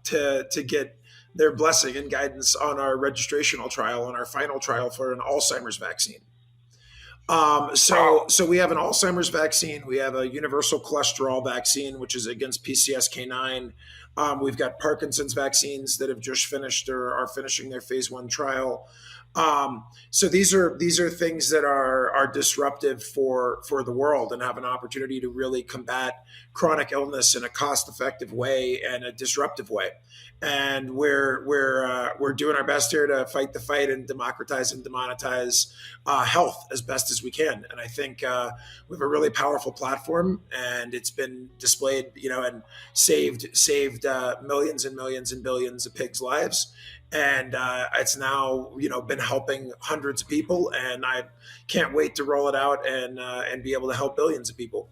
to get their blessing and guidance on our registrational trial, on our final trial for an Alzheimer's vaccine. So we have an Alzheimer's vaccine. We have a universal cholesterol vaccine, which is against PCSK9. We've got Parkinson's vaccines that have just finished or are finishing their phase 1 trial. So these are things that are disruptive for the world and have an opportunity to really combat chronic illness in a cost-effective way and a disruptive way. And we're doing our best here to fight the fight and democratize and demonetize health as best as we can. And I think we have a really powerful platform, and it's been displayed, and saved millions and millions and billions of pigs' lives. And it's now, been helping hundreds of people, and I can't wait to roll it out and be able to help billions of people.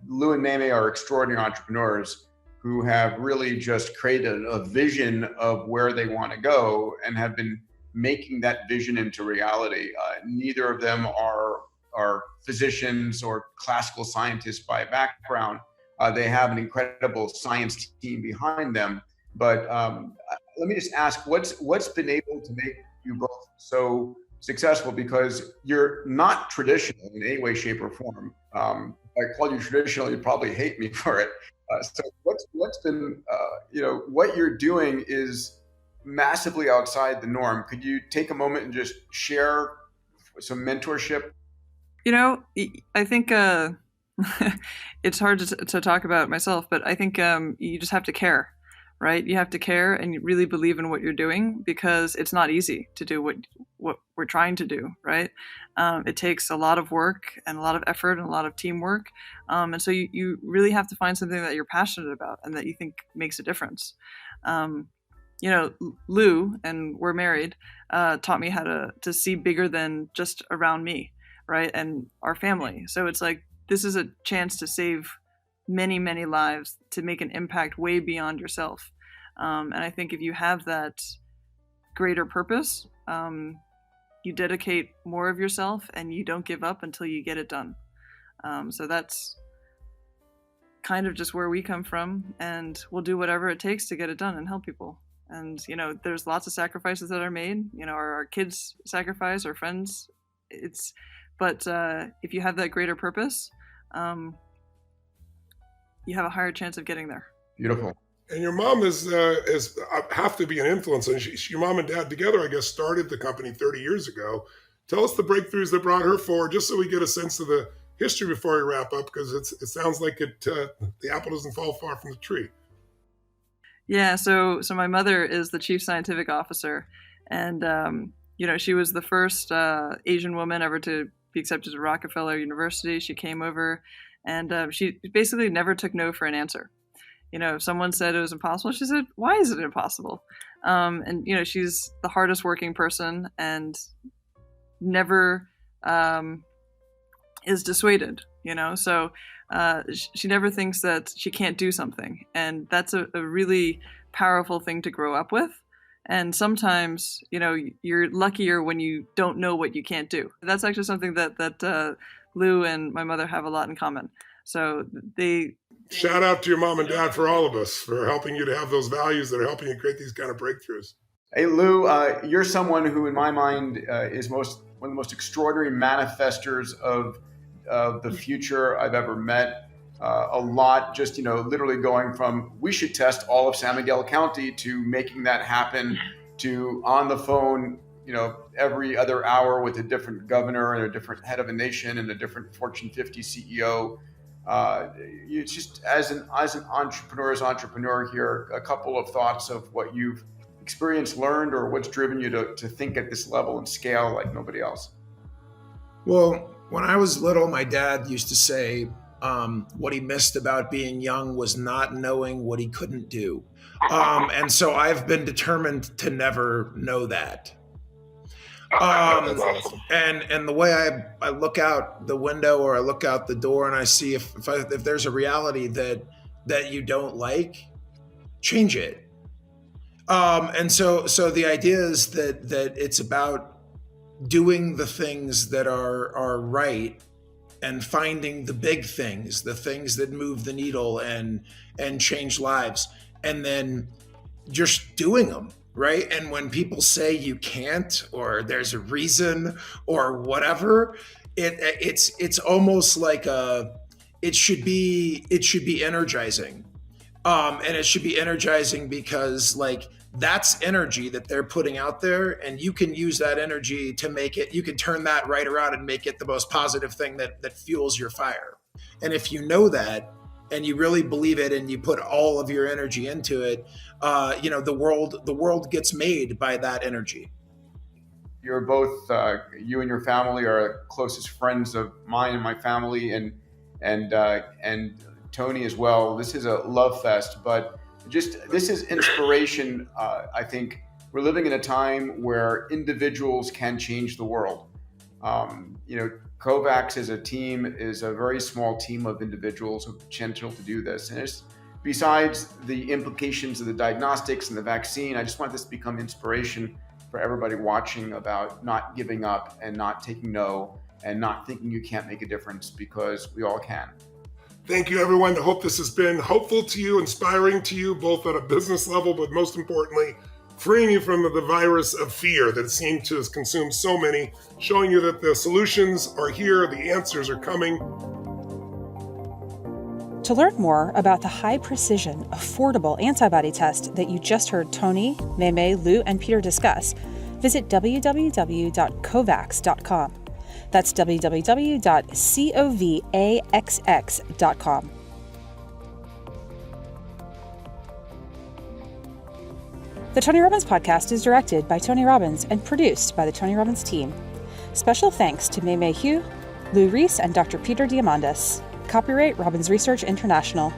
Lou and Meme are extraordinary entrepreneurs who have really just created a vision of where they want to go and have been making that vision into reality. Neither of them are physicians or classical scientists by background. They have an incredible science team behind them. But let me just ask, what's been able to make you both so successful? Because you're not traditional in any way, shape, or form. If I call you traditional, you'd probably hate me for it. So what's been, what you're doing is massively outside the norm. Could you take a moment and just share some mentorship? I think it's hard to talk about myself, but I think you just have to care. Right? You have to care and you really believe in what you're doing, because it's not easy to do what we're trying to do, right? It takes a lot of work and a lot of effort and a lot of teamwork. And so you really have to find something that you're passionate about and that you think makes a difference. Lou, and we're married, taught me how to see bigger than just around me, right? And our family. So it's like, this is a chance to save many, many lives, to make an impact way beyond yourself. And I think if you have that greater purpose, you dedicate more of yourself and you don't give up until you get it done. So that's kind of just where we come from, and we'll do whatever it takes to get it done and help people. And, there's lots of sacrifices that are made, our kids sacrifice, our friends, but if you have that greater purpose, you have a higher chance of getting there. Beautiful. And your mom is have to be an influence. And your mom and dad together, I guess, started the company 30 years ago. Tell us the breakthroughs that brought her forward, just so we get a sense of the history before we wrap up, because it sounds like the apple doesn't fall far from the tree. Yeah. So my mother is the chief scientific officer, and she was the first Asian woman ever to be accepted to Rockefeller University. She came over. And she basically never took no for an answer. If someone said it was impossible, she said, "Why is it impossible?" And she's the hardest working person and never is dissuaded. So she never thinks that she can't do something, and that's a really powerful thing to grow up with. And sometimes, you're luckier when you don't know what you can't do. That's actually something that Lou and my mother have a lot in common. So shout out to your mom and dad for all of us, for helping you to have those values that are helping you create these kind of breakthroughs. Hey, Lou, you're someone who, in my mind, is one of the most extraordinary manifestors of the future I've ever met. A lot, just, literally going from, we should test all of San Miguel County, to making that happen, to on the phone, every other hour with a different governor and a different head of a nation and a different Fortune 50 CEO. You just, as an entrepreneur here, a couple of thoughts of what you've experienced, learned, or what's driven you to think at this level and scale like nobody else. Well, when I was little, my dad used to say, what he missed about being young was not knowing what he couldn't do. And so I've been determined to never know that. And the way I look out the window, or I look out the door, and I see if there's a reality that you don't like, change it. And so the idea is that it's about doing the things that are right, and finding the big things, the things that move the needle and change lives. and then just doing them, right? And when people say you can't, or there's a reason or whatever, it's almost like it should be energizing. And it should be energizing because like that's energy that they're putting out there, and you can use that energy to make it, you can turn that right around and make it the most positive thing that fuels your fire. And if you know that and you really believe it and you put all of your energy into it, the world gets made by that energy. You're both, you and your family are closest friends of mine and my family, and Tony as well. This is a love fest, but this is inspiration. I think we're living in a time where individuals can change the world. COVAX as a team is a very small team of individuals with potential to do this. And besides the implications of the diagnostics and the vaccine, I just want this to become inspiration for everybody watching about not giving up and not taking no and not thinking you can't make a difference, because we all can. Thank you, everyone. I hope this has been helpful to you, inspiring to you, both at a business level, but most importantly, freeing you from the virus of fear that seemed to have consumed so many, showing you that the solutions are here, the answers are coming. To learn more about the high-precision, affordable antibody test that you just heard Tony, Mei, Lou, and Peter discuss, visit www.covax.com. That's www.covaxx.com. The Tony Robbins Podcast is directed by Tony Robbins and produced by the Tony Robbins team. Special thanks to Mei Hugh, Lou Reese, and Dr. Peter Diamandis. Copyright Robbins Research International.